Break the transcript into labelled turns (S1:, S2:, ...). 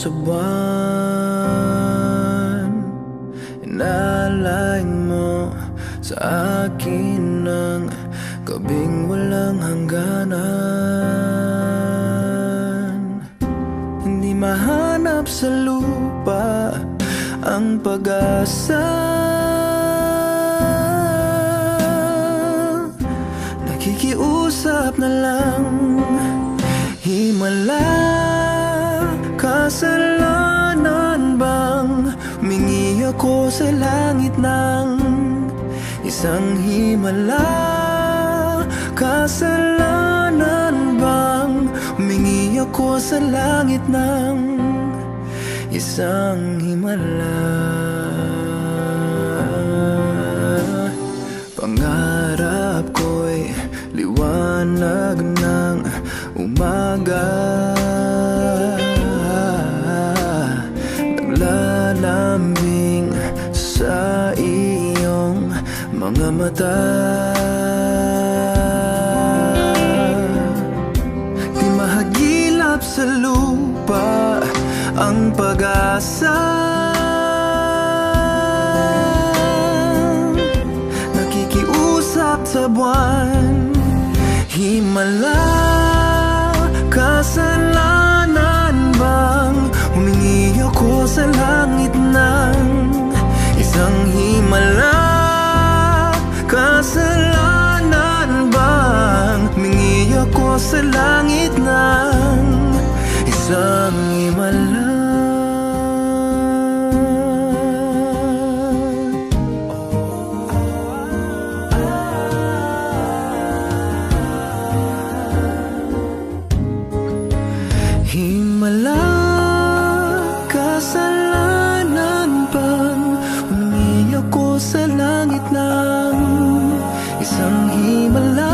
S1: sa buwan. Inaalay mo sa akin ng gabing walang hangganan. Hindi mahanap sa lupa ang pag-asa. Nakikiusap na lang, himala. Kasalanan bang humingi ako sa langit ng isang himala? Kasalanan bang humingi ako sa langit ng isang himala? Pangarap ko'y liwanag ng umaga, naglalambing sa iyong mga mata. Di mahagilap sa lupa ang pag-asa. Nakikiusap sa buwan, himala. Kasalanan bang humingi ako sa langit ng isang himala? Kasalanan bang humingi ako sa langit ng isang himala? Himala, kasalanan bang humingi ako sa langit ng isang himala?